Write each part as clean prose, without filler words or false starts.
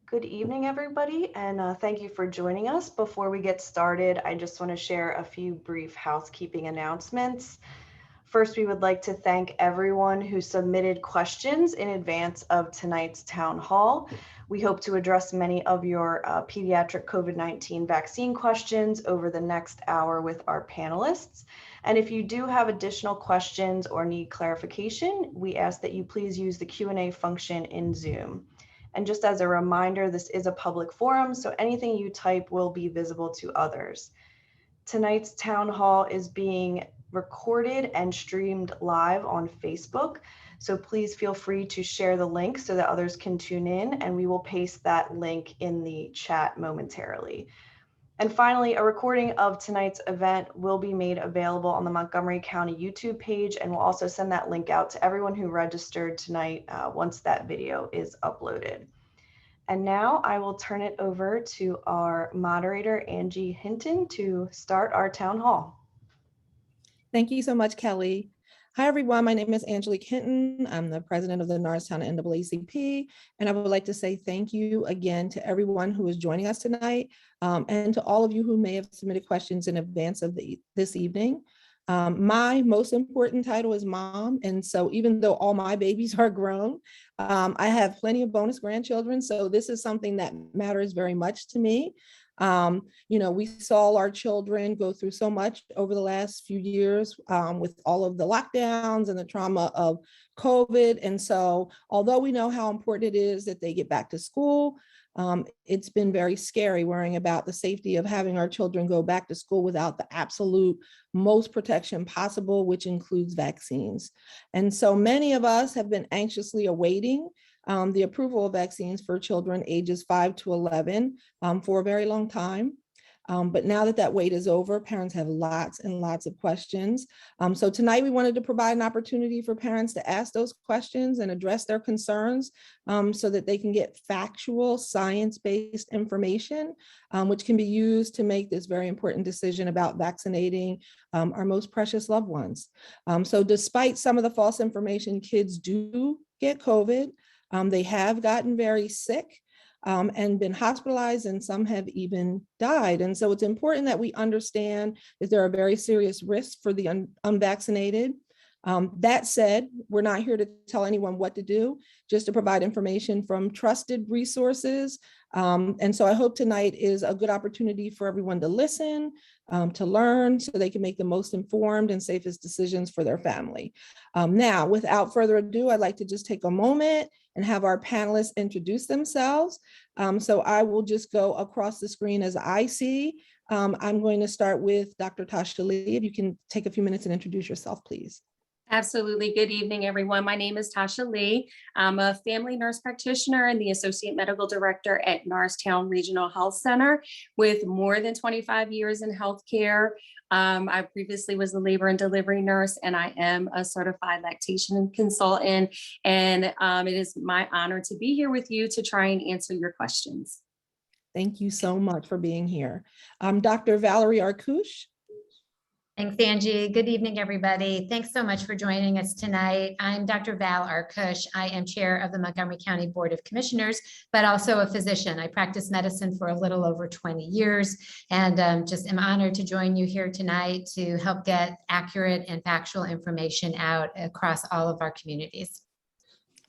Good evening, everybody, and thank you for joining us. Before we get started, I just want to share a few brief housekeeping announcements. First, we would like to thank everyone who submitted questions in advance of tonight's town hall. We hope to address many of your pediatric COVID-19 vaccine questions over the next hour with our panelists. And if you do have additional questions or need clarification, we ask that you please use the Q&A function in Zoom. And just as a reminder, this is a public forum, so anything you type will be visible to others. Tonight's town hall is being recorded and streamed live on Facebook. So please feel free to share the link so that others can tune in, and we will paste that link in the chat momentarily. And finally, a recording of tonight's event will be made available on the Montgomery County YouTube page, and we'll also send that link out to everyone who registered tonight once that video is uploaded. And now I will turn it over to our moderator, Angie Hinton, to start our town hall. Thank you so much, Kelly. Hi, everyone. My name is Angelique Hinton. I'm the president of the Norristown NAACP, and I would like to say thank you again to everyone who is joining us tonight, and to all of you who may have submitted questions in advance of this evening. My most important title is mom, and so even though all my babies are grown, I have plenty of bonus grandchildren, so this is something that matters very much to me. We saw our children go through so much over the last few years with all of the lockdowns and the trauma of COVID. And so although we know how important it is that they get back to school, it's been very scary worrying about the safety of having our children go back to school without the absolute most protection possible, which includes vaccines. And so many of us have been anxiously awaiting the approval of vaccines for children ages 5 to 11 for a very long time. But now that that wait is over, parents have lots and lots of questions. So tonight we wanted to provide an opportunity for parents to ask those questions and address their concerns so that they can get factual, science-based information, which can be used to make this very important decision about vaccinating our most precious loved ones. So despite some of the false information, kids do get COVID. They have gotten very sick and been hospitalized, and some have even died. And so it's important that we understand that there are very serious risks for the unvaccinated. That said, we're not here to tell anyone what to do, just to provide information from trusted resources. And so I hope tonight is a good opportunity for everyone to listen, to learn, so they can make the most informed and safest decisions for their family. Now, without further ado, I'd like to just take a moment and have our panelists introduce themselves. So I will just go across the screen as I see. I'm going to start with Dr. Tosha Lee. If you can take a few minutes and introduce yourself, please. Absolutely. Good evening, everyone. My name is Tosha Lee. I'm a family nurse practitioner and the Associate Medical Director at Norristown Regional Health Center with more than 25 years in healthcare. I previously was a labor and delivery nurse, and I am a certified lactation consultant. And it is my honor to be here with you to try and answer your questions. Thank you so much for being here. Dr. Valerie Arkoosh. Thanks, Angie. Good evening, everybody. Thanks so much for joining us tonight. I'm Dr. Val Arkoosh. I am chair of the Montgomery County Board of Commissioners, but also a physician. I practiced medicine for a little over 20 years, and just am honored to join you here tonight to help get accurate and factual information out across all of our communities.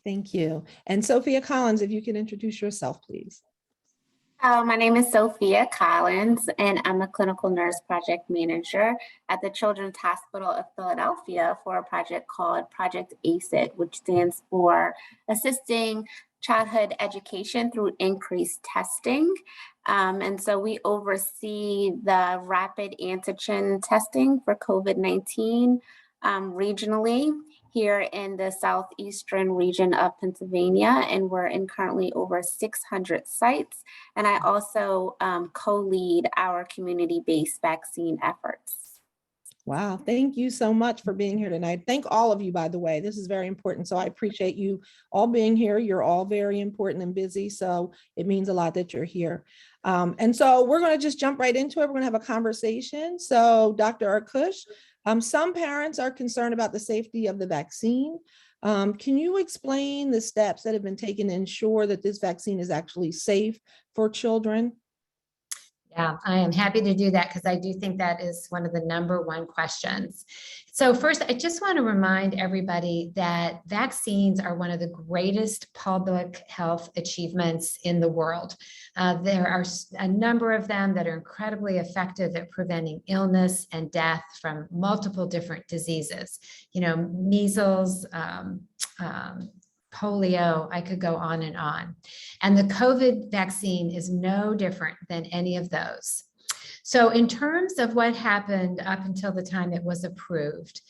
Thank you. And Sophia Collins, if you can introduce yourself, please. My name is Sophia Collins, and I'm a clinical nurse project manager at the Children's Hospital of Philadelphia for a project called Project ACID, which stands for Assisting Childhood Education Through Increased Testing. And so we oversee the rapid antigen testing for COVID-19 regionally here in the southeastern region of Pennsylvania, and we're in currently over 600 sites. And I also co-lead our community-based vaccine efforts. Wow, thank you so much for being here tonight. Thank all of you, by the way. This is very important. So I appreciate you all being here. You're all very important and busy, so it means a lot that you're here. And so we're going to just jump right into it. We're going to have a conversation. So Dr. Arkoosh, some parents are concerned about the safety of the vaccine. Can you explain the steps that have been taken to ensure that this vaccine is actually safe for children? Yeah, I am happy to do that because I do think that is one of the #1 questions. So first, I just want to remind everybody that vaccines are one of the greatest public health achievements in the world. There are a number of them that are incredibly effective at preventing illness and death from multiple different diseases. You know, measles, polio, I could go on and on. And the COVID vaccine is no different than any of those. So in terms of what happened up until the time it was approved,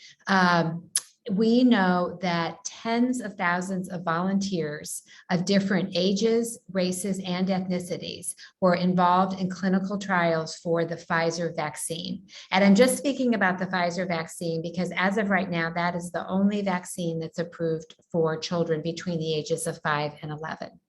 we know that tens of thousands of volunteers of different ages, races, and ethnicities were involved in clinical trials for the Pfizer vaccine. And I'm just speaking about the Pfizer vaccine because as of right now, that is the only vaccine that's approved for children between the ages of 5 and 11.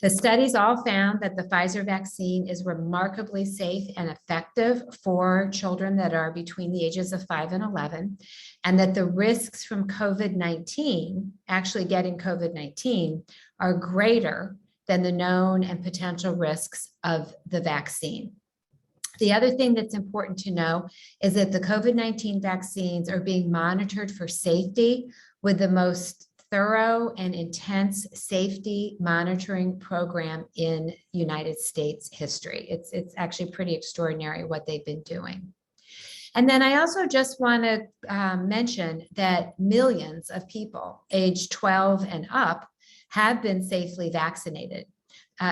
The studies all found that the Pfizer vaccine is remarkably safe and effective for children that are between the ages of 5 and 11, and that the risks from COVID-19, actually getting COVID-19, are greater than the known and potential risks of the vaccine. The other thing that's important to know is that the COVID-19 vaccines are being monitored for safety with the most thorough and intense safety monitoring program in United States history. It's actually pretty extraordinary what they've been doing. And then I also just want to mention that millions of people aged 12 and up have been safely vaccinated.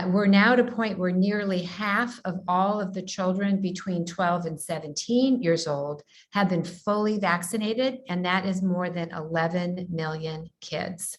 We're now at a point where nearly half of all of the children between 12 and 17 years old have been fully vaccinated, and that is more than 11 million kids.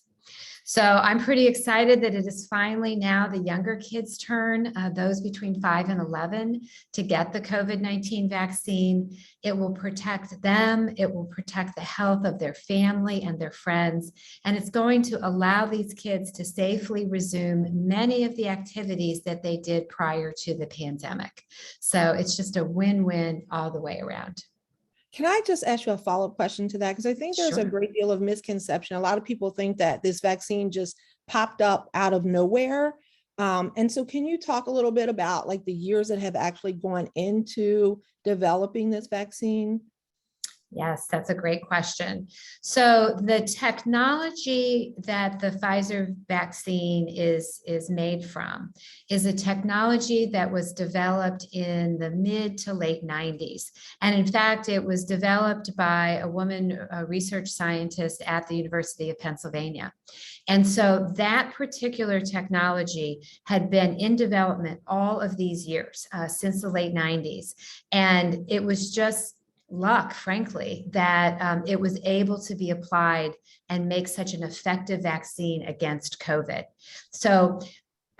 So I'm pretty excited that it is finally now the younger kids' turn, those between 5 and 11, to get the COVID-19 vaccine. It will protect them. It will protect the health of their family and their friends. And it's going to allow these kids to safely resume many of the activities that they did prior to the pandemic. So it's just a win-win all the way around. Can I just ask you a follow-up question to that? Because I think there's a great deal of misconception. A lot of people think that this vaccine just popped up out of nowhere. And so can you talk a little bit about like the years that have actually gone into developing this vaccine? Yes, that's a great question. So the technology that the Pfizer vaccine is made from is a technology that was developed in the mid to late 90s. And in fact, it was developed by a woman, a research scientist at the University of Pennsylvania. And so that particular technology had been in development all of these years, since the late 90s. And it was just luck, frankly, that it was able to be applied and make such an effective vaccine against COVID. So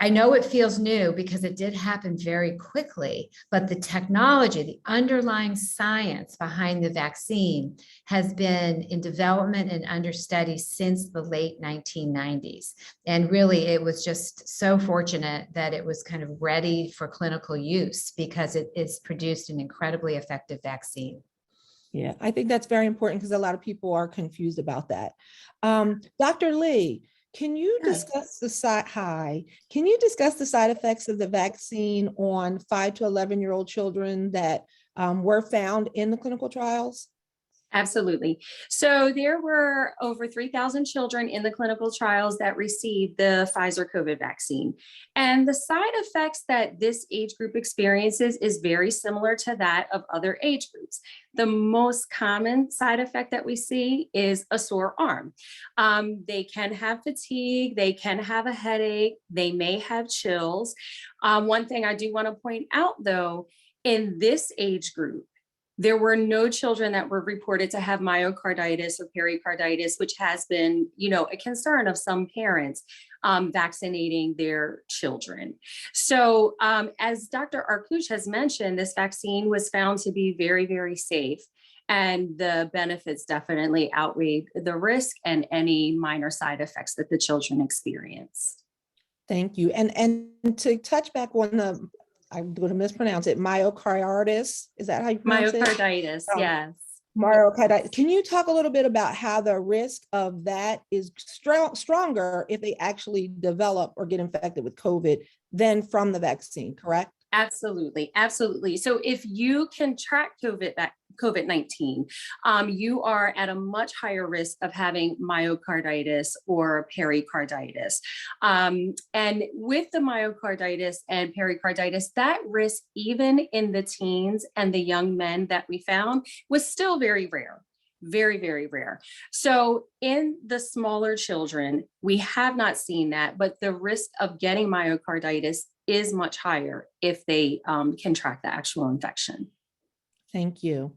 I know it feels new because it did happen very quickly, but the technology, the underlying science behind the vaccine has been in development and under study since the late 1990s. And really, it was just so fortunate that it was kind of ready for clinical use because it is produced an incredibly effective vaccine. Yeah, I think that's very important because a lot of people are confused about that. Dr. Lee, can you discuss the side effects of the vaccine on 5 to 11-year-old children that were found in the clinical trials? Absolutely. So there were over 3,000 children in the clinical trials that received the Pfizer COVID vaccine. And the side effects that this age group experiences is very similar to that of other age groups. The most common side effect that we see is a sore arm. They can have fatigue, they can have a headache, they may have chills. One thing I do want to point out though, in this age group, there were no children that were reported to have myocarditis or pericarditis, which has been, a concern of some parents vaccinating their children. So as Dr. Arkoosh has mentioned, this vaccine was found to be very, very safe. And the benefits definitely outweighed the risk and any minor side effects that the children experience. Thank you. And to touch back on I'm going to mispronounce it, myocarditis. Is that how you pronounce it? Myocarditis, yes. myocarditis. Can you talk a little bit about how the risk of that is stronger if they actually develop or get infected with COVID than from the vaccine, correct? Absolutely, absolutely. So if you contract COVID-19, you are at a much higher risk of having myocarditis or pericarditis. And with the myocarditis and pericarditis, that risk, even in the teens and the young men that we found, was still very rare. Very, very rare. So in the smaller children, we have not seen that, but the risk of getting myocarditis is much higher if they contract the actual infection. Thank you.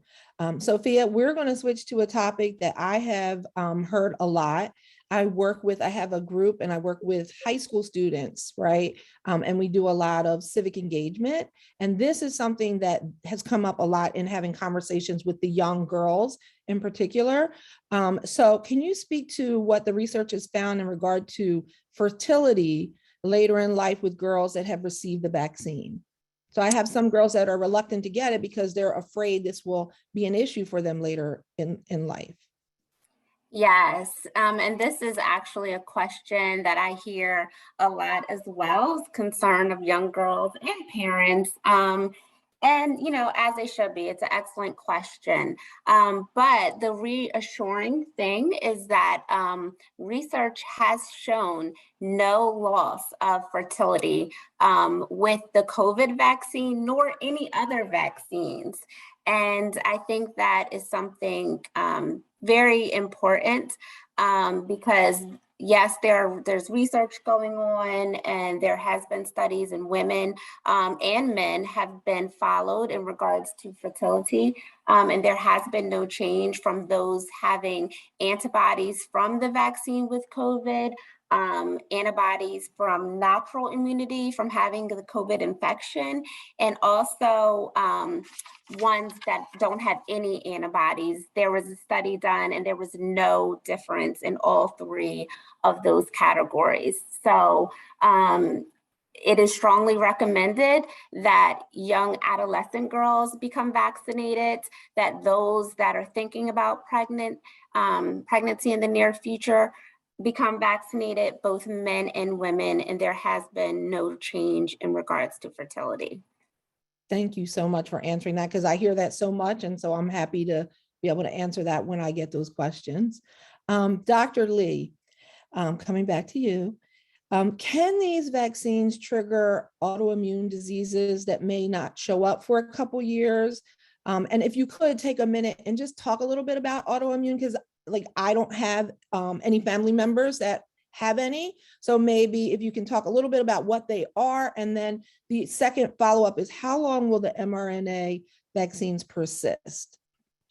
Sophia, we're going to switch to a topic that I have heard a lot. I have a group and I work with high school students, right? And we do a lot of civic engagement. And this is something that has come up a lot in having conversations with the young girls in particular. So can you speak to what the research has found in regard to fertility later in life with girls that have received the vaccine? So I have some girls that are reluctant to get it because they're afraid this will be an issue for them later in life. Yes, and this is actually a question that I hear a lot as well, concern of young girls and parents. And, as they should be, it's an excellent question. But the reassuring thing is that research has shown no loss of fertility with the COVID vaccine nor any other vaccines. And I think that is something very important because yes, there's research going on, and there has been studies, and women and men have been followed in regards to fertility. And there has been no change from those having antibodies from the vaccine with COVID, antibodies from natural immunity from having the COVID infection, and also ones that don't have any antibodies. There was a study done and there was no difference in all three of those categories. So it is strongly recommended that young adolescent girls become vaccinated, that those that are thinking about pregnancy in the near future become vaccinated, both men and women, and there has been no change in regards to fertility. Thank you so much for answering that, because I hear that so much, and so I'm happy to be able to answer that when I get those questions. Dr. Lee, coming back to you, can these vaccines trigger autoimmune diseases that may not show up for a couple years? And if you could take a minute and just talk a little bit about autoimmune, because I don't have any family members that have any. So maybe if you can talk a little bit about what they are. And then the second follow-up is, how long will the mRNA vaccines persist?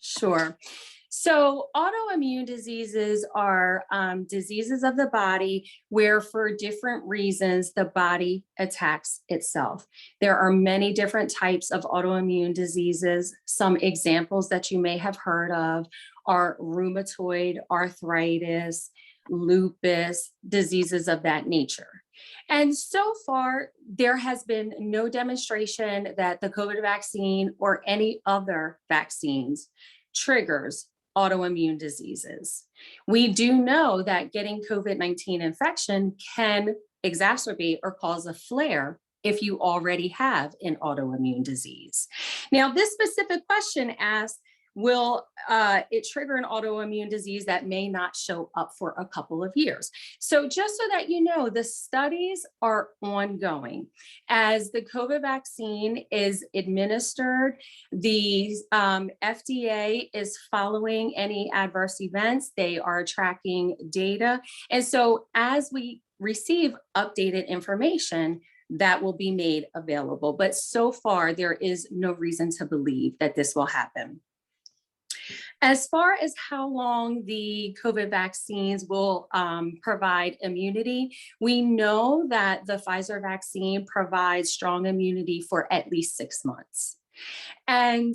Sure. So autoimmune diseases are diseases of the body where, for different reasons, the body attacks itself. There are many different types of autoimmune diseases. Some examples that you may have heard of are rheumatoid arthritis, lupus, diseases of that nature. And so far, there has been no demonstration that the COVID vaccine or any other vaccines triggers autoimmune diseases. We do know that getting COVID-19 infection can exacerbate or cause a flare if you already have an autoimmune disease. Now, this specific question asks, will it trigger an autoimmune disease that may not show up for a couple of years? So just so that you know, the studies are ongoing. As the COVID vaccine is administered, the FDA is following any adverse events. They are tracking data. And so as we receive updated information, that will be made available. But so far, there is no reason to believe that this will happen. As far as how long the COVID vaccines will provide immunity, we know that the Pfizer vaccine provides strong immunity for at least 6 months. And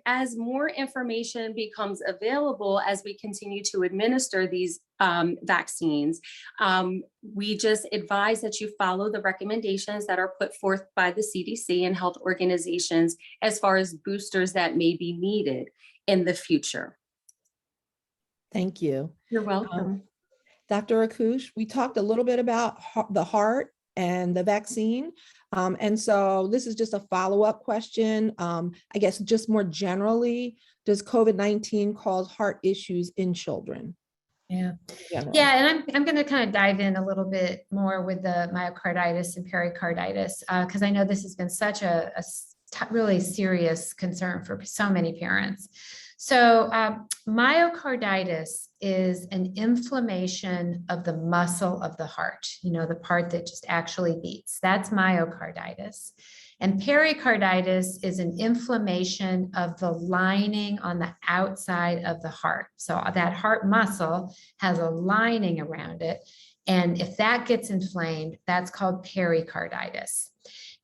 as more information becomes available as we continue to administer these vaccines, we just advise that you follow the recommendations that are put forth by the CDC and health organizations as far as boosters that may be needed in the future. Thank you. You're welcome. Dr. Arkoosh, we talked a little bit about the heart and the vaccine. And so this is just a follow-up question. I guess just more generally, does COVID-19 cause heart issues in children? Yeah. Yeah. Yeah, and I'm going to kind of dive in a little bit more with the myocarditis and pericarditis, because I know this has been such a really serious concern for so many parents. So myocarditis is an inflammation of the muscle of the heart, you know, the part that just actually beats. That's myocarditis. And pericarditis is an inflammation of the lining on the outside of the heart. So that heart muscle has a lining around it. And if that gets inflamed, that's called pericarditis.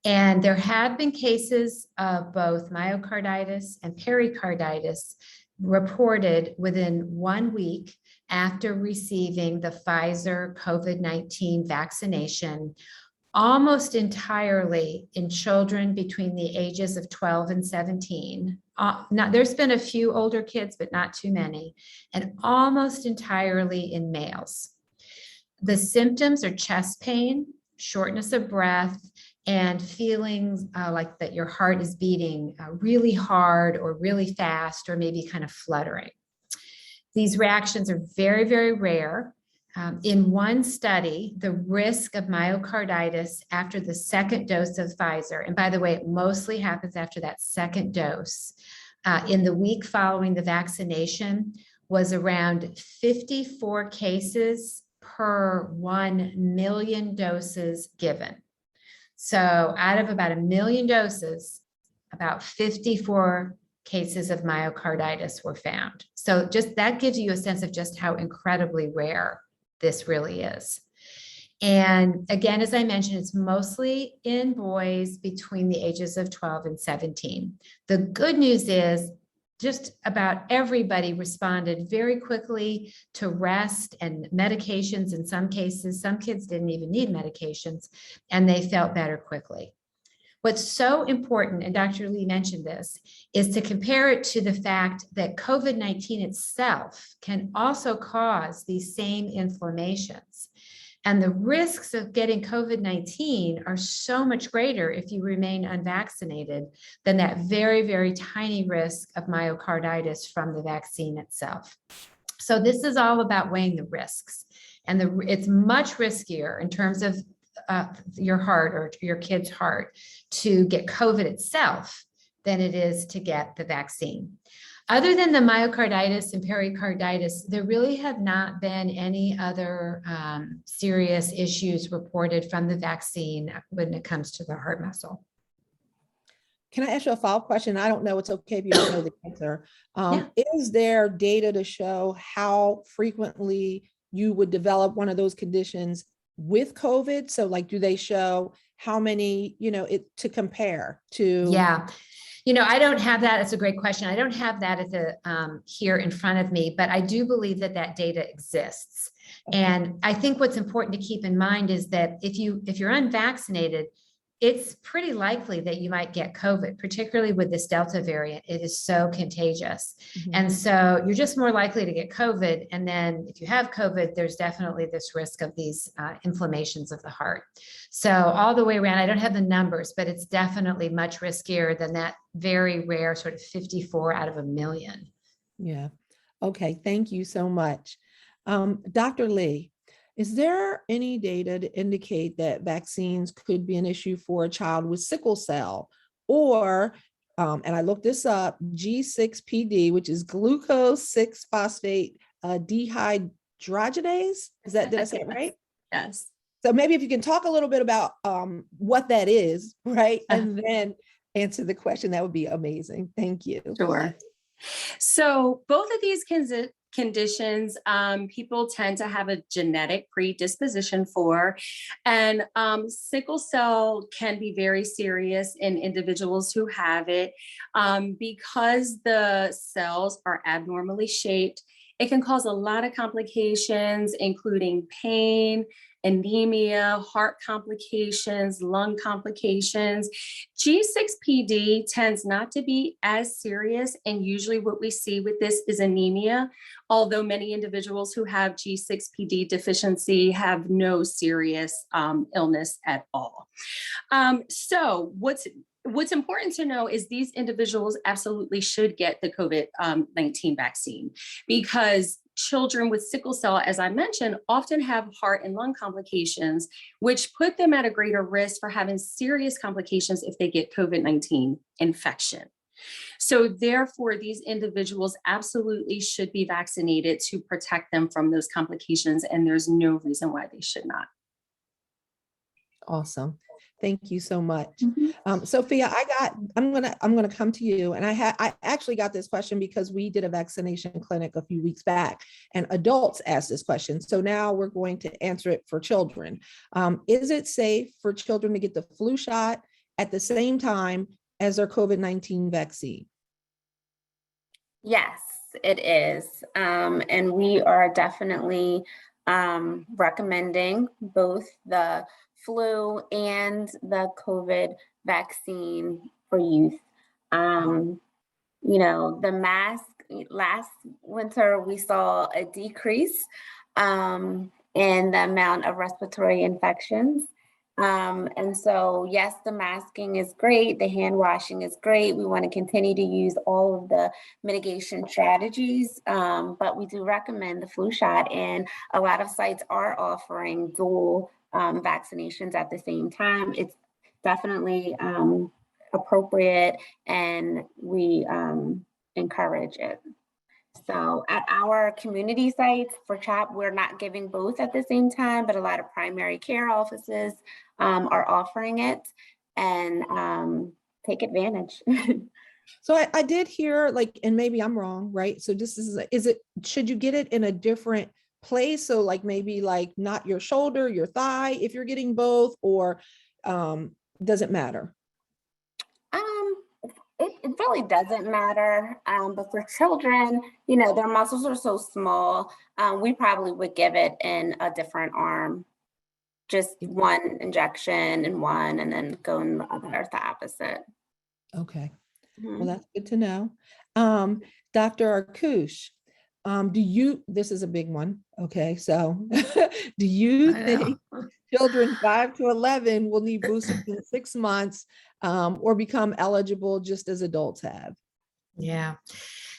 And there have been cases of both myocarditis and pericarditis reported within 1 week after receiving the Pfizer COVID-19 vaccination, almost entirely in children between the ages of 12 and 17. There's been a few older kids, but not too many, and almost entirely in males. The symptoms are chest pain, shortness of breath, and feelings like that your heart is beating really hard or really fast, or maybe kind of fluttering. These reactions are very, very rare. In one study, the risk of myocarditis after the second dose of Pfizer, and by the way, it mostly happens after that second dose, in the week following the vaccination was around 54 cases per 1 million doses given. So out of about 1 million doses, about 54 cases of myocarditis were found. So just that gives you a sense of just how incredibly rare this really is. And again, as I mentioned, it's mostly in boys between the ages of 12 and 17. The good news is just about everybody responded very quickly to rest and medications. In some cases, some kids didn't even need medications, and they felt better quickly. What's so important, and Dr. Lee mentioned this, is to compare it to the fact that COVID-19 itself can also cause these same inflammations. And the risks of getting COVID-19 are so much greater if you remain unvaccinated than that very, very tiny risk of myocarditis from the vaccine itself. So this is all about weighing the risks. And it's much riskier in terms of your heart or your kid's heart to get COVID itself than it is to get the vaccine. Other than the myocarditis and pericarditis, there really have not been any other serious issues reported from the vaccine when it comes to the heart muscle. Can I ask you a follow-up question? I don't know, it's okay if you don't know the answer. Is there data to show how frequently you would develop one of those conditions with COVID? So like, do they show how many, to compare to? Yeah. I don't have that. It's a great question. I don't have that at the here in front of me, but I do believe that that data exists. Okay. And I think what's important to keep in mind is that if you're unvaccinated, it's pretty likely that you might get COVID, particularly with this Delta variant. It is so contagious. Mm-hmm. And so you're just more likely to get COVID. And then if you have COVID, there's definitely this risk of these inflammations of the heart. So all the way around, I don't have the numbers, but it's definitely much riskier than that very rare sort of 54 out of 1 million. Yeah. Okay. Thank you so much. Dr. Lee, is there any data to indicate that vaccines could be an issue for a child with sickle cell or, and I looked this up, G6PD, which is glucose 6-phosphate dehydrogenase? Did I say it right? Yes. So maybe if you can talk a little bit about what that is, right? And then answer the question, that would be amazing. Thank you. Sure. So both of these conditions people tend to have a genetic predisposition for. And sickle cell can be very serious in individuals who have it because the cells are abnormally shaped. It can cause a lot of complications, including pain, anemia, heart complications, lung complications. G6PD tends not to be as serious, and usually what we see with this is anemia, although many individuals who have G6PD deficiency have no serious illness at all. So what's important to know is these individuals absolutely should get the COVID-19 vaccine, because children with sickle cell, as I mentioned, often have heart and lung complications, which put them at a greater risk for having serious complications if they get COVID-19 infection. So therefore, these individuals absolutely should be vaccinated to protect them from those complications, and there's no reason why they should not. Awesome. Thank you so much. Sophia, I'm gonna come to you, and I actually got this question because we did a vaccination clinic a few weeks back and adults asked this question. So now we're going to answer it for children. Is it safe for children to get the flu shot at the same time as their COVID-19 vaccine? Yes, it is. And we are definitely recommending both the flu and the COVID vaccine for youth. You know, the mask, last winter, we saw a decrease in the amount of respiratory infections. And so, yes, the masking is great. The hand washing is great. We want to continue to use all of the mitigation strategies, but we do recommend the flu shot, and a lot of sites are offering dual vaccinations at the same time. It's definitely appropriate, and we encourage it. So at our community sites for CHOP, we're not giving both at the same time, but a lot of primary care offices are offering it, and take advantage. So I did hear, like, and maybe I'm wrong, right? So this should you get it in a different place? So like maybe like not your shoulder, your thigh, if you're getting both, or does it matter? It really doesn't matter, but for children, you know, their muscles are so small, we probably would give it in a different arm, just one injection in one, and then go in the other, the opposite. Okay, well, that's good to know. Dr. Arkoosh, this is a big one, okay, so do you think children 5 to 11 will need boosters in 6 months or become eligible just as adults have? Yeah.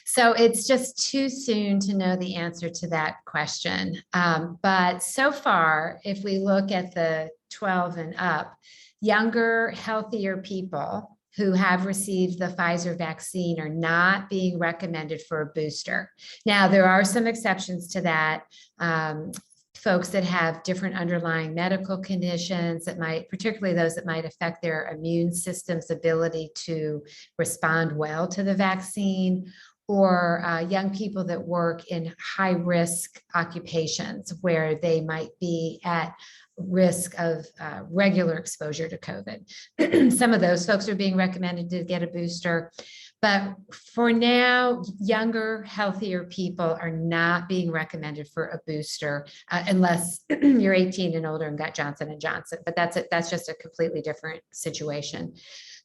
So it's just too soon to know the answer to that question. But so far, if we look at the 12 and up, younger, healthier people who have received the Pfizer vaccine are not being recommended for a booster. Now, there are some exceptions to that. Folks that have different underlying medical conditions that might, particularly those that might affect their immune system's ability to respond well to the vaccine, or young people that work in high risk occupations where they might be at risk of regular exposure to COVID. Some of those folks are being recommended to get a booster. But for now, younger, healthier people are not being recommended for a booster unless you're 18 and older and got Johnson & Johnson. But that's just a completely different situation.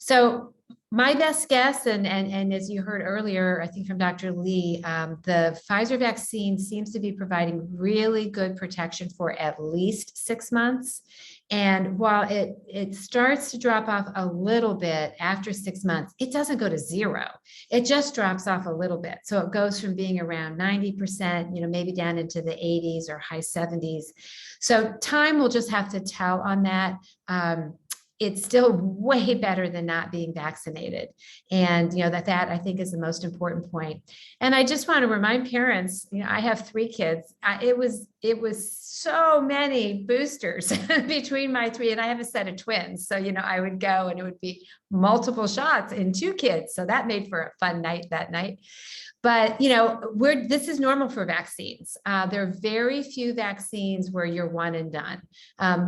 So my best guess, and as you heard earlier, I think from Dr. Lee, the Pfizer vaccine seems to be providing really good protection for at least 6 months. And while it starts to drop off a little bit after 6 months, it doesn't go to zero. It just drops off a little bit. So it goes from being around 90%, maybe down into the 80s or high 70s. So time will just have to tell on that. It's still way better than not being vaccinated. And, that I think is the most important point. And I just want to remind parents, I have 3 kids. It was so many boosters between my 3, and I have a set of twins. So, I would go and it would be multiple shots in 2 kids. So that made for a fun night that night. But, this is normal for vaccines. There are very few vaccines where you're one and done.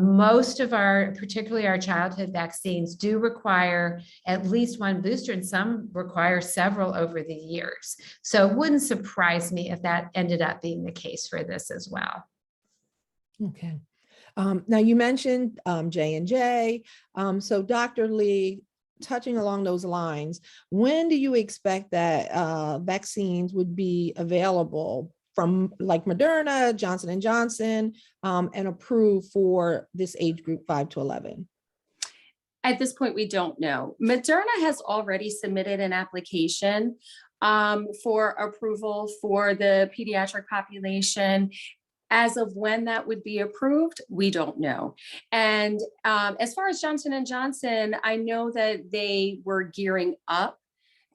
Most of particularly our childhood vaccines do require at least one booster, and some require several over the years. So it wouldn't surprise me if that ended up being the case for this as well. Okay. Now you mentioned J&J. So Dr. Lee, touching along those lines, when do you expect that vaccines would be available from like Moderna, Johnson & Johnson, and approved for this age group 5 to 11? At this point, we don't know. Moderna has already submitted an application for approval for the pediatric population. As of when that would be approved, we don't know. And as far as Johnson & Johnson, I know that they were gearing up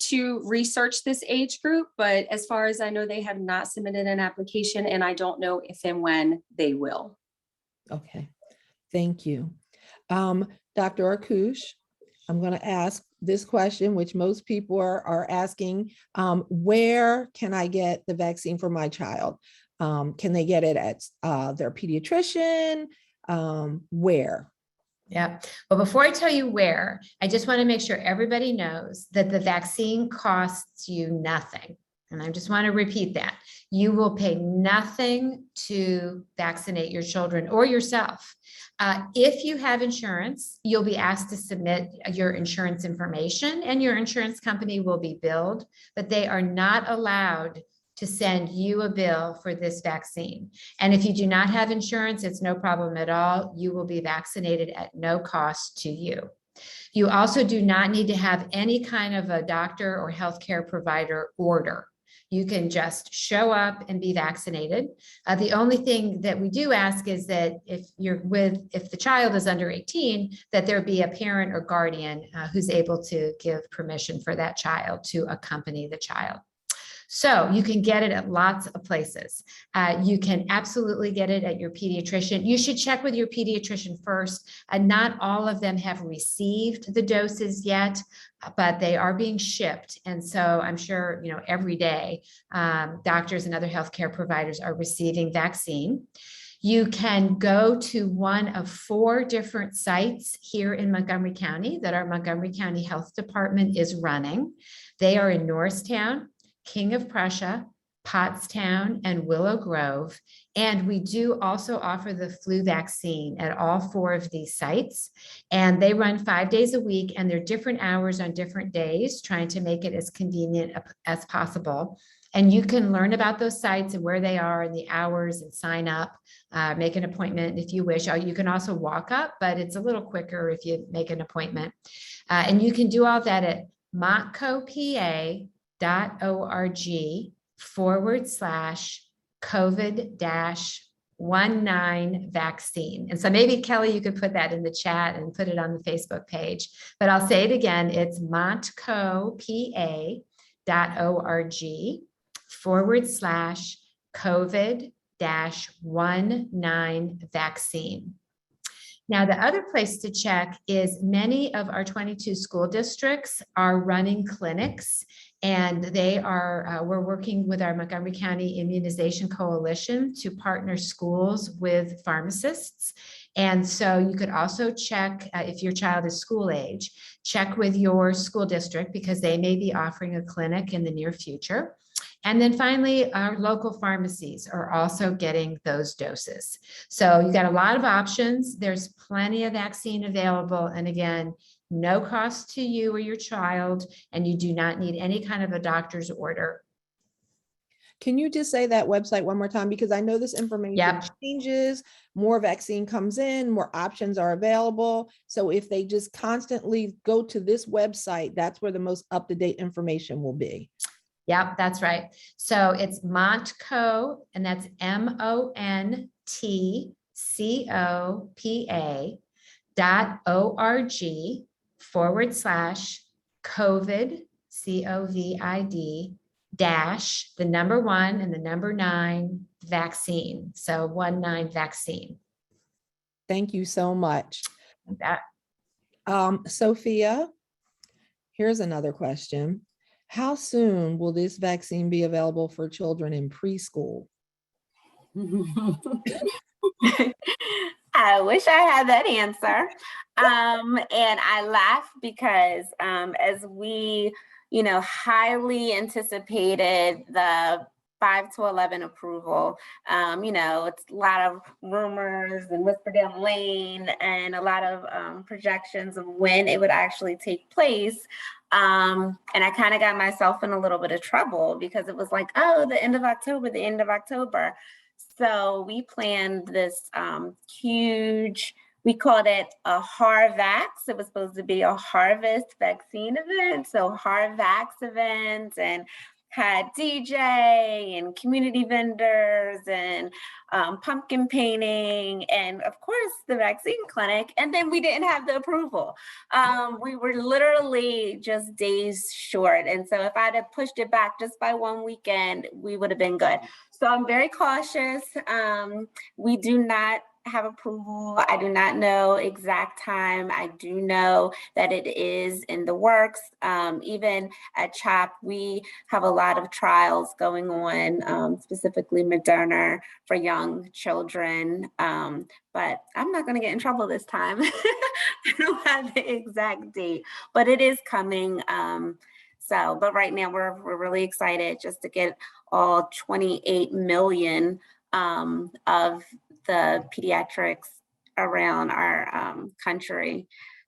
to research this age group, but as far as I know, they have not submitted an application, and I don't know if and when they will. Okay, thank you. Dr. Arkoosh, I'm going to ask this question, which most people are asking, where can I get the vaccine for my child? Can they get it at their pediatrician? Where? Yeah. Well, before I tell you where, I just want to make sure everybody knows that the vaccine costs you nothing. And I just want to repeat that. You will pay nothing to vaccinate your children or yourself. If you have insurance, you'll be asked to submit your insurance information, and your insurance company will be billed, but they are not allowed to send you a bill for this vaccine. And if you do not have insurance, it's no problem at all. You will be vaccinated at no cost to you. You also do not need to have any kind of a doctor or healthcare provider order. You can just show up and be vaccinated. The only thing that we do ask is that if the child is under 18, that there be a parent or guardian who's able to give permission for that child to accompany the child. So you can get it at lots of places. You can absolutely get it at your pediatrician. You should check with your pediatrician first. Not all of them have received the doses yet, but they are being shipped. And so I'm sure, every day, doctors and other healthcare providers are receiving vaccine. You can go to one of 4 different sites here in Montgomery County that our Montgomery County Health Department is running. They are in Norristown, King of Prussia, Pottstown, and Willow Grove. And we do also offer the flu vaccine at all 4 of these sites. And they run 5 days a week, and they're different hours on different days, trying to make it as convenient as possible. And you can learn about those sites and where they are and the hours and sign up, make an appointment if you wish. You can also walk up, but it's a little quicker if you make an appointment. And you can do all that at montcopa.org/COVID-19 vaccine. And so maybe Kelly, you could put that in the chat and put it on the Facebook page, but I'll say it again. It's montcopa.org/COVID-19 vaccine. Now, the other place to check is many of our 22 school districts are running clinics, and we're working with our Montgomery County Immunization Coalition to partner schools with pharmacists. And so you could also check, if your child is school age, check with your school district because they may be offering a clinic in the near future. And then finally, our local pharmacies are also getting those doses. So you got a lot of options. There's plenty of vaccine available. And again, no cost to you or your child, and you do not need any kind of a doctor's order. Can you just say that website one more time? Because I know this information changes, more vaccine comes in, more options are available. So if they just constantly go to this website, that's where the most up-to-date information will be. Yep, that's right. So it's Montcopa, and that's montcopa.org/COVID, COVID dash the number 1 and the number 9 vaccine. So 19 vaccine. Thank you so much. That. Sophia, here's another question. How soon will this vaccine be available for children in preschool? I wish I had that answer. And I laugh because as we, highly anticipated the 5 to 11 approval, it's a lot of rumors and whisper down the lane and a lot of projections of when it would actually take place. And I kind of got myself in a little bit of trouble because it was like, oh, the end of October. So we planned this huge, we called it a Harvax. It was supposed to be a harvest vaccine event. So Harvax event, and had DJ and community vendors and pumpkin painting and of course the vaccine clinic. And then we didn't have the approval. We were literally just days short. And so if I'd have pushed it back just by one weekend, we would have been good. So I'm very cautious. We do not have approval. I do not know exact time. I do know that it is in the works. Even at CHOP, we have a lot of trials going on, specifically Moderna for young children. But I'm not going to get in trouble this time. I don't have the exact date, but it is coming. But right now we're really excited just to get all 28 million of the pediatrics around our country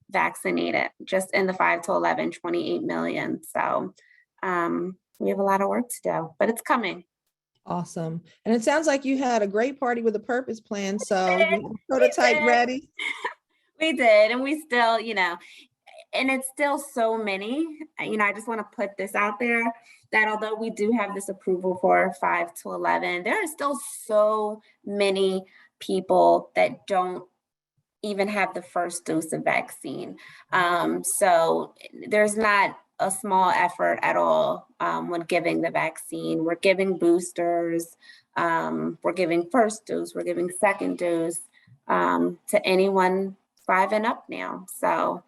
vaccinated, just in the 5 to 11, 28 million. So we have a lot of work to do, but it's coming. Awesome. And it sounds like you had a great party with a purpose plan. So you have a prototype ready? We did. And we still, and it's still so many, I just want to put this out there that although we do have this approval for 5 to 11, there are still so many people that don't even have the first dose of vaccine. So there's not a small effort at all when giving the vaccine. We're giving boosters, we're giving first dose, we're giving second dose to anyone 5 and up now. So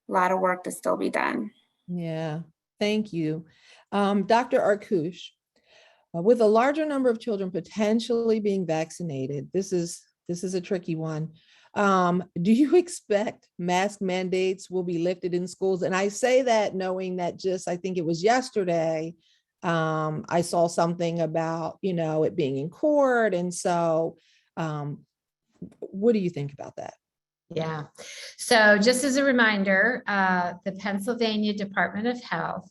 a lot of work to still be done. Yeah, thank you. Dr. Arkoosh, with a larger number of children potentially being vaccinated, this is a tricky one. Do you expect mask mandates will be lifted in schools? And I say that knowing that I think it was yesterday, I saw something about, it being in court. And so what do you think about that? Yeah. So just as a reminder, the Pennsylvania Department of Health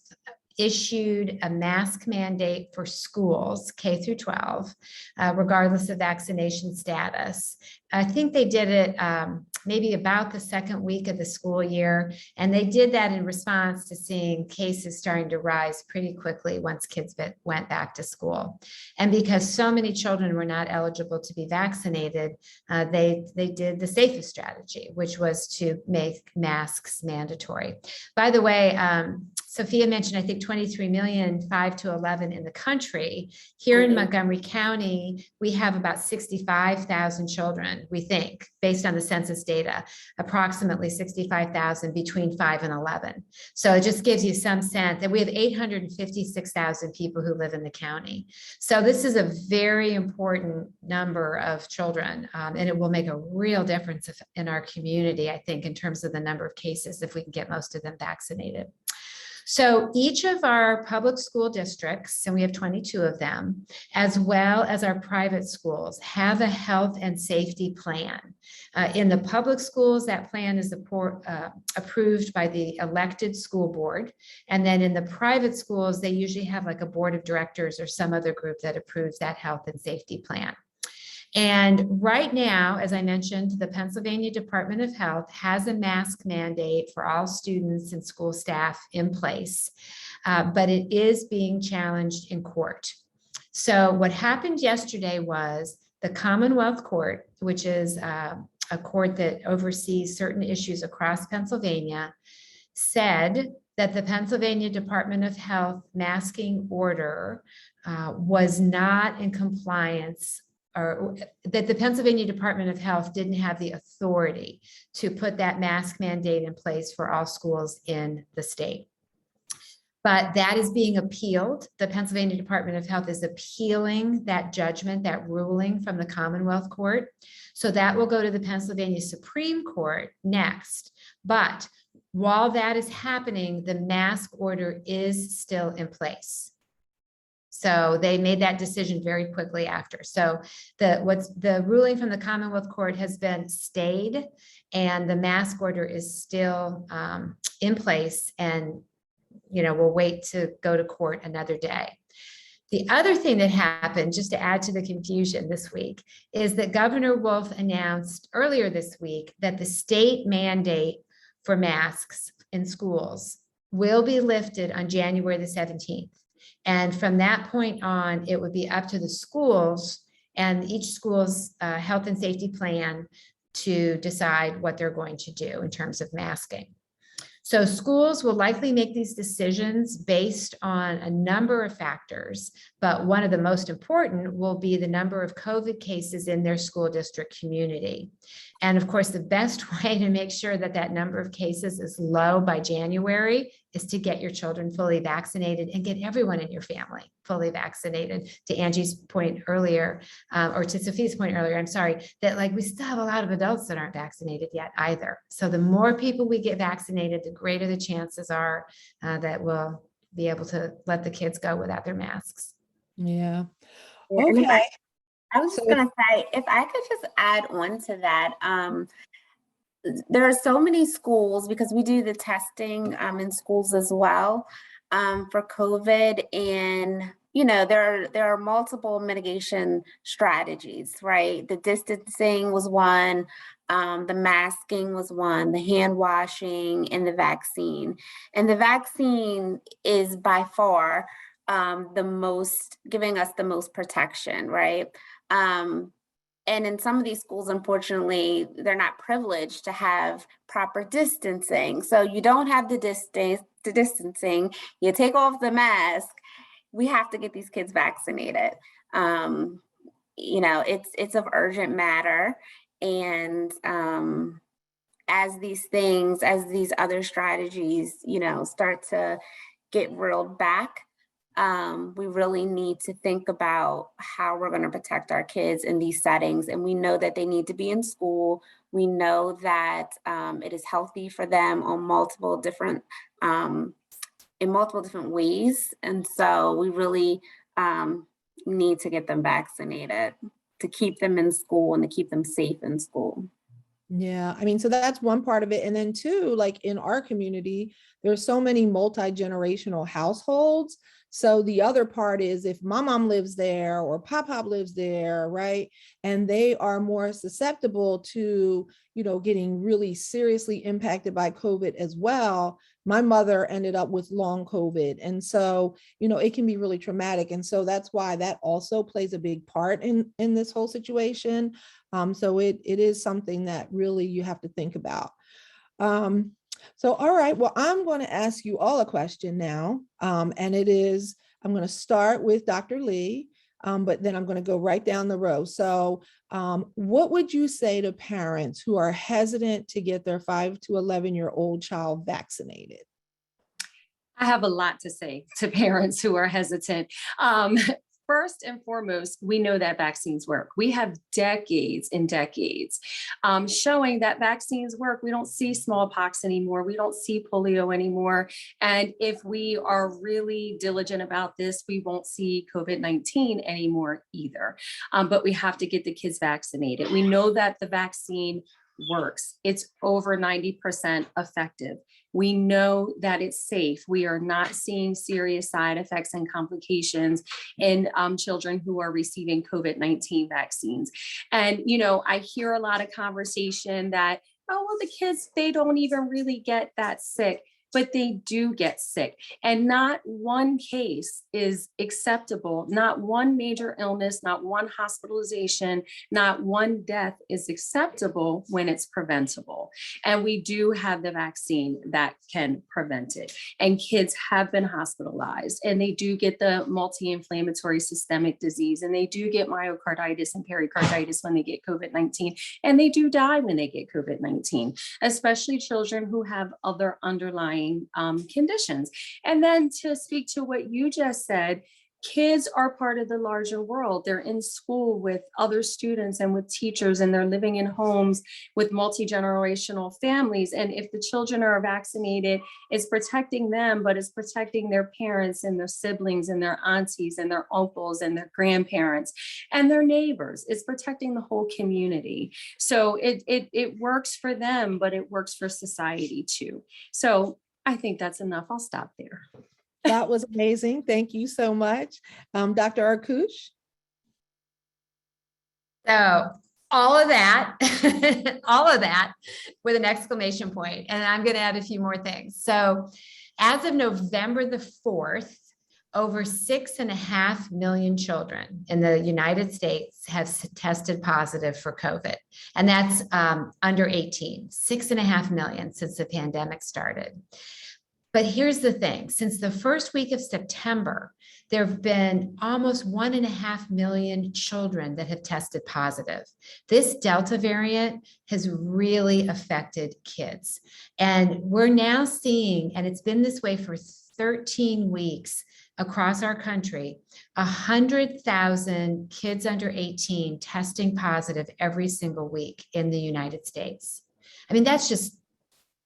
issued a mask mandate for schools, K through 12, regardless of vaccination status. I think they did it maybe about the second week of the school year. And they did that in response to seeing cases starting to rise pretty quickly once kids went back to school. And because so many children were not eligible to be vaccinated, they did the safest strategy, which was to make masks mandatory. By the way, Sophia mentioned, I think 23 million, 5 to 11 in the country. Here in Montgomery County, we have about 65,000 children, we think, based on the census data, approximately 65,000 between 5 and 11. So it just gives you some sense that we have 856,000 people who live in the county. So this is a very important number of children, and it will make a real difference in our community, I think, in terms of the number of cases, if we can get most of them vaccinated. So each of our public school districts, and we have 22 of them, as well as our private schools, have a health and safety plan. In the public schools, that plan is approved by the elected school board. And then in the private schools, they usually have like a board of directors or some other group that approves that health and safety plan. And right now, as I mentioned, the Pennsylvania Department of Health has a mask mandate for all students and school staff in place, but it is being challenged in court. So what happened yesterday was the Commonwealth Court, which is a court that oversees certain issues across Pennsylvania, said that the Pennsylvania Department of Health masking order was not in compliance, or that the Pennsylvania Department of Health didn't have the authority to put that mask mandate in place for all schools in the state. But that is being appealed. The Pennsylvania Department of Health is appealing that judgment, that ruling from the Commonwealth Court. So that will go to the Pennsylvania Supreme Court next. But while that is happening, the mask order is still in place. So they made that decision very quickly after. So the ruling from the Commonwealth Court has been stayed, and the mask order is still in place, and we'll wait to go to court another day. The other thing that happened, just to add to the confusion this week, is that Governor Wolf announced earlier this week that the state mandate for masks in schools will be lifted on January the 17th. And from that point on, it would be up to the schools and each school's health and safety plan to decide what they're going to do in terms of masking. So schools will likely make these decisions based on a number of factors, but one of the most important will be the number of COVID cases in their school district community. And of course, the best way to make sure that that number of cases is low by January is to get your children fully vaccinated and get everyone in your family fully vaccinated. To Angie's point earlier, or to Sophia's point earlier, I'm sorry, that we still have a lot of adults that aren't vaccinated yet either. So the more people we get vaccinated, the greater the chances are that we'll be able to let the kids go without their masks. Yeah. And Okay. I was just going to say, if I could just add on to that, there are so many schools, because we do the testing in schools as well for COVID, and there are multiple mitigation strategies, right? The distancing was one, the masking was one, the hand washing, and the vaccine. And the vaccine is by far giving us the most protection, right? And in some of these schools, unfortunately, they're not privileged to have proper distancing. So you don't have the distancing, you take off the mask, we have to get these kids vaccinated. It's of urgent matter. And as these other strategies, start to get reeled back, we really need to think about how we're going to protect our kids in these settings. And we know that they need to be in school. We know that it is healthy for them on multiple different ways. And so we really need to get them vaccinated to keep them in school and to keep them safe in school. Yeah, so that's one part of it. And then two, in our community, there's so many multi-generational households. So the other part is if my mom lives there or pop lives there, right? And they are more susceptible to, getting really seriously impacted by COVID as well. My mother ended up with long COVID. And so, it can be really traumatic. And so that's why that also plays a big part in this whole situation. So it is something that really you have to think about. So, all right, well, I'm going to ask you all a question now. And it is, I'm going to start with Dr. Lee, but then I'm going to go right down the row. So what would you say to parents who are hesitant to get their 5 to 11-year-old child vaccinated? I have a lot to say to parents who are hesitant. First and foremost, we know that vaccines work. We have decades and decades showing that vaccines work. We don't see smallpox anymore. We don't see polio anymore. And if we are really diligent about this, we won't see COVID-19 anymore either. But we have to get the kids vaccinated. We know that the vaccine works. It's over 90% effective. We know that it's safe. We are not seeing serious side effects and complications in children who are receiving COVID-19 vaccines. And, I hear a lot of conversation that, oh, well, the kids, they don't even really get that sick. But they do get sick. And not one case is acceptable. Not one major illness, not one hospitalization, not one death is acceptable when it's preventable. And we do have the vaccine that can prevent it. And kids have been hospitalized, and they do get the multi-inflammatory systemic disease, and they do get myocarditis and pericarditis when they get COVID-19, and they do die when they get COVID-19, especially children who have other underlying underlying conditions. And then to speak to what you just said, kids are part of the larger world. They're in school with other students and with teachers, and they're living in homes with multi-generational families. And if the children are vaccinated, it's protecting them, but it's protecting their parents and their siblings and their aunties and their uncles and their grandparents and their neighbors. It's protecting the whole community. So it works for them, but it works for society too. So I think that's enough. I'll stop there. That was amazing. Thank you so much. Dr. Arkoosh? So all of that, all of that with an exclamation point, and I'm going to add a few more things. So as of November the 4th, over 6.5 million children in the United States have tested positive for COVID, and that's under 18, 6.5 million since the pandemic started. But here's the thing, since the first week of September, there have been almost 1.5 million children that have tested positive. This Delta variant has really affected kids. And we're now seeing, and it's been this way for 13 weeks across our country, 100,000 kids under 18 testing positive every single week in the United States. I mean, that's just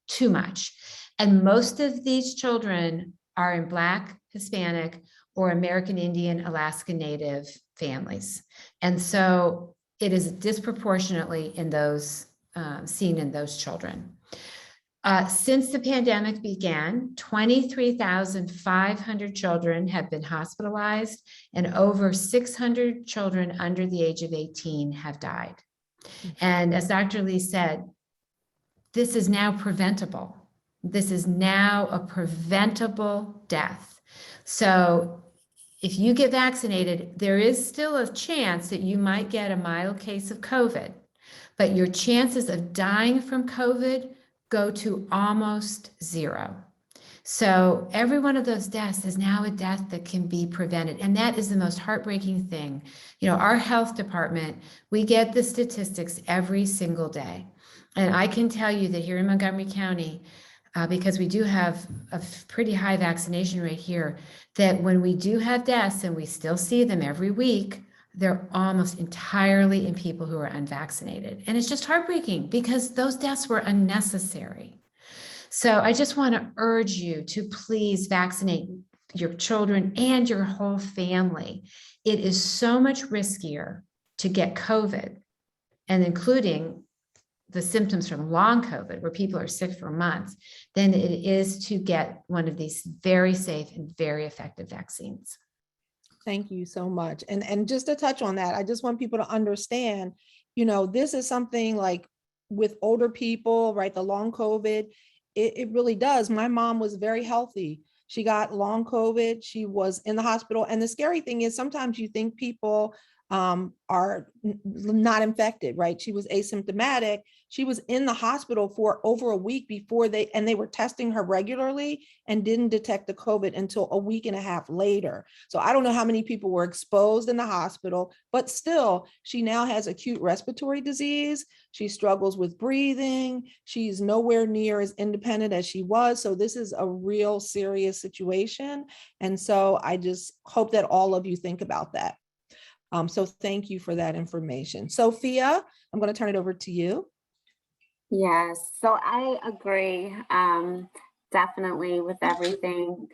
too much. And most of these children are in Black, Hispanic, or American Indian, Alaska Native families. And so it is disproportionately in those seen in those children. Since the pandemic began, 23,500 children have been hospitalized, and over 600 children under the age of 18 have died. And as Dr. Lee said, this is now preventable. This is now a preventable death. So if you get vaccinated, there is still a chance that you might get a mild case of COVID, but your chances of dying from COVID go to almost zero. So every one of those deaths is now a death that can be prevented. And that is the most heartbreaking thing. You know, our health department, we get the statistics every single day. And I can tell you that here in Montgomery County, because we do have a pretty high vaccination rate here, that when we do have deaths, and we still see them every week, they're almost entirely in people who are unvaccinated. And it's just heartbreaking because those deaths were unnecessary. So I just want to urge you to please vaccinate your children and your whole family. It is so much riskier to get COVID, and including the symptoms from long COVID, where people are sick for months, than it is to get one of these very safe and very effective vaccines. Thank you so much. And just to touch on that, I just want people to understand, you know, this is something like with older people, right? The long COVID, it really does. My mom was very healthy. She got long COVID. She was in the hospital. And the scary thing is sometimes you think people are not infected, right? She was asymptomatic. She was in the hospital for over a week before they were testing her regularly and didn't detect the COVID until a week and a half later. So I don't know how many people were exposed in the hospital, but still, she now has acute respiratory disease. She struggles with breathing. She's nowhere near as independent as she was. So this is a real serious situation. And so I just hope that all of you think about that. So thank you for that information. Sophia, I'm going to turn it over to you. Yes, so I agree definitely with everything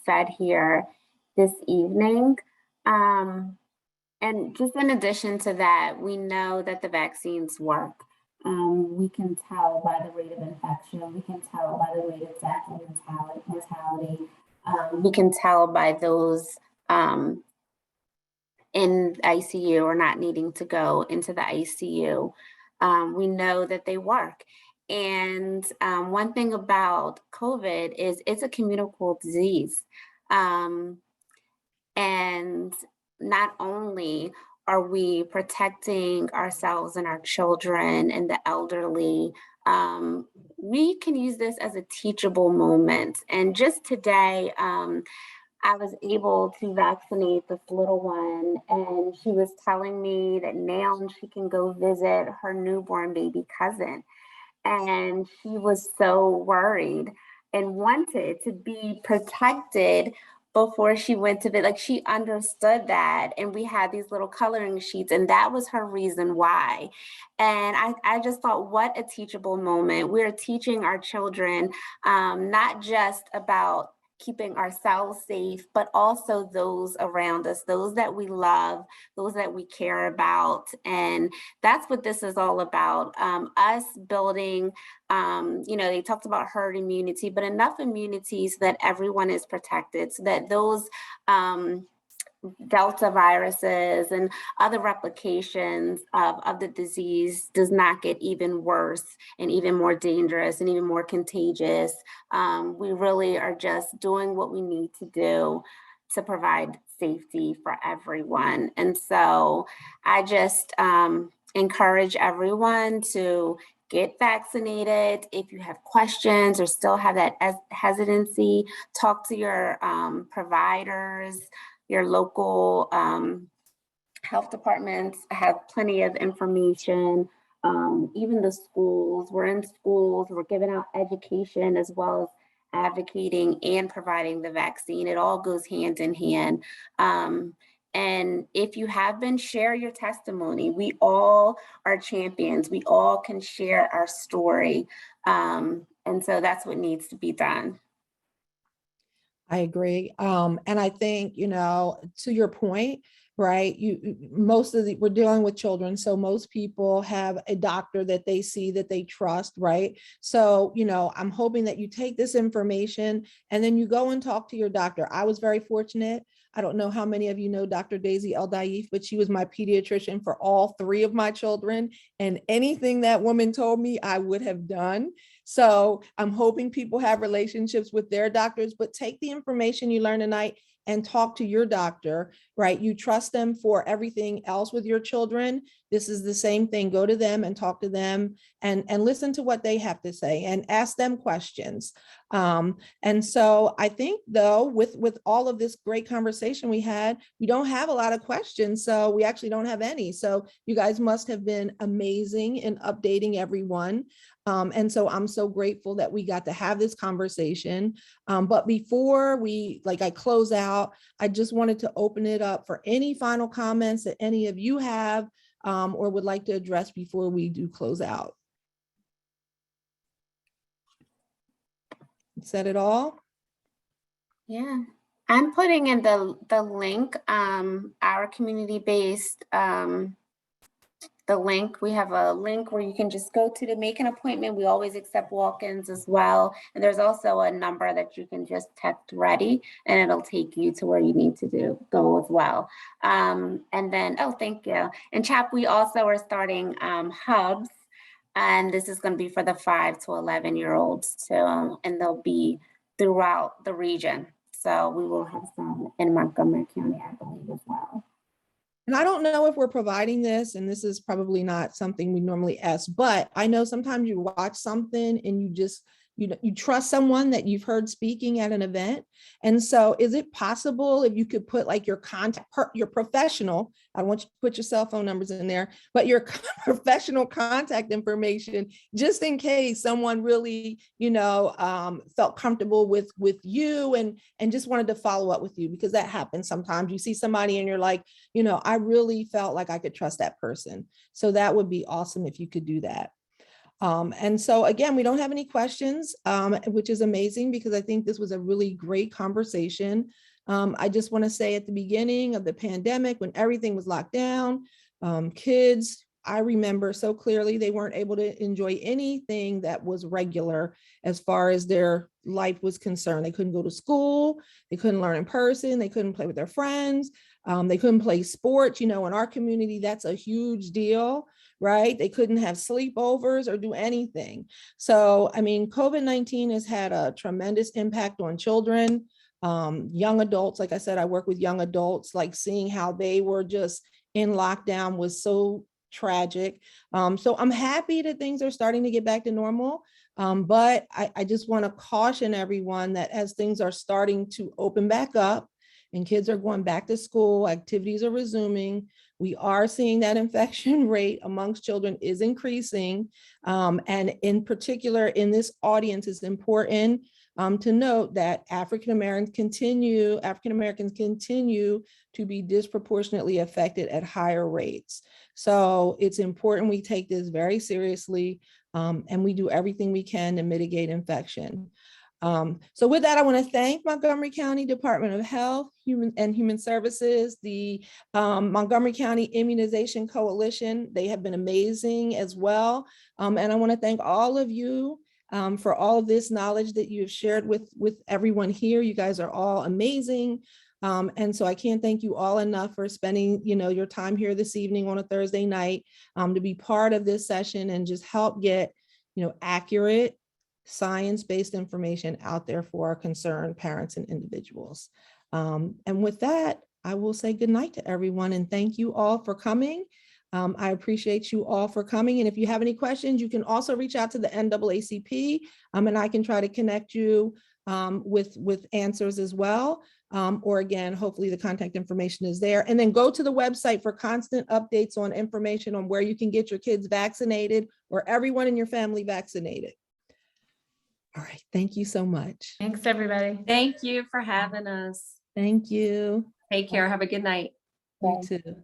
said here this evening. And just in addition to that, we know that the vaccines work. We can tell by the rate of infection. We can tell by the rate of death and mortality. We can tell by those in ICU or not needing to go into the ICU. We know that they work. And one thing about COVID is it's a communicable disease. And not only are we protecting ourselves and our children and the elderly, we can use this as a teachable moment. And just today, I was able to vaccinate this little one, and she was telling me that now she can go visit her newborn baby cousin. And she was so worried and wanted to be protected before she went to bed. Like, she understood that. And we had these little coloring sheets, and that was her reason why. And I just thought, what a teachable moment. We're teaching our children not just about keeping ourselves safe, but also those around us, those that we love, those that we care about. And that's what this is all about. Us building, they talked about herd immunity, but enough immunity so that everyone is protected, so that those Delta viruses and other replications of the disease does not get even worse and even more dangerous and even more contagious. We really are just doing what we need to do to provide safety for everyone. And so I just encourage everyone to get vaccinated. If you have questions or still have that hesitancy, talk to your providers. Your local health departments have plenty of information. Even the schools, we're in schools, we're giving out education as well as advocating and providing the vaccine. It all goes hand in hand. And if you have been, share your testimony. We all are champions. We all can share our story. And so that's what needs to be done. I agree. And I think, to your point, right, we're dealing with children. So most people have a doctor that they see, that they trust, right? So, I'm hoping that you take this information and then you go and talk to your doctor. I was very fortunate. I don't know how many of you know Dr. Daisy El-Daif, but she was my pediatrician for all 3 of my children. And anything that woman told me, I would have done. So I'm hoping people have relationships with their doctors, but take the information you learn tonight and talk to your doctor, right? You trust them for everything else with your children. This is the same thing. Go to them and talk to them and listen to what they have to say and ask them questions. And so I think, though, with all of this great conversation we had, we don't have a lot of questions. So we actually don't have any. So you guys must have been amazing in updating everyone. And so I'm so grateful that we got to have this conversation. But before I close out, I just wanted to open it up for any final comments that any of you have or would like to address before we do close out. Said it all? Yeah, I'm putting in the link, our community-based, the link. We have a link where you can just go to make an appointment. We always accept walk-ins as well. And there's also a number that you can just text ready and it'll take you to where you need to go as well. And then, oh, thank you. And CHAP, we also are starting hubs. And this is going to be for the 5 to 11-year-olds too, and they'll be throughout the region. So we will have some in Montgomery County, I believe, as well. And I don't know if we're providing this, and this is probably not something we normally ask, but I know sometimes you watch something and you just, you trust someone that you've heard speaking at an event. And so is it possible if you could put like your contact, your professional, I don't want you to put your cell phone numbers in there, but your professional contact information, just in case someone really, felt comfortable with you and just wanted to follow up with you, because that happens sometimes. You see somebody and you're like, I really felt like I could trust that person. So that would be awesome if you could do that. And so again, we don't have any questions, which is amazing because I think this was a really great conversation. I just want to say at the beginning of the pandemic, when everything was locked down, kids, I remember so clearly they weren't able to enjoy anything that was regular as far as their life was concerned. They couldn't go to school, they couldn't learn in person, they couldn't play with their friends, they couldn't play sports. In our community, that's a huge deal. Right? They couldn't have sleepovers or do anything. So, COVID-19 has had a tremendous impact on children, young adults. Like I said, I work with young adults, like seeing how they were just in lockdown was so tragic. So I'm happy that things are starting to get back to normal. But I just want to caution everyone that as things are starting to open back up and kids are going back to school, activities are resuming, We are seeing that infection rate amongst children is increasing. And in particular, in this audience, it's important to note that African Americans continue to be disproportionately affected at higher rates. So it's important we take this very seriously, and we do everything we can to mitigate infection. So with that, I want to thank Montgomery County Department of Health and Human Services, the Montgomery County Immunization Coalition. They have been amazing as well. And I want to thank all of you for all of this knowledge that you've shared with everyone here. You guys are all amazing. And so I can't thank you all enough for spending, your time here this evening on a Thursday night to be part of this session and just help get, accurate science-based information out there for our concerned parents and individuals. And with that, I will say good night to everyone and thank you all for coming. I appreciate you all for coming. And if you have any questions, you can also reach out to the NAACP and I can try to connect you with answers as well. Or again, hopefully the contact information is there. And then go to the website for constant updates on information on where you can get your kids vaccinated or everyone in your family vaccinated. All right, thank you so much. Thanks, everybody. Thank you for having us. Thank you. Take care. Have a good night. You too.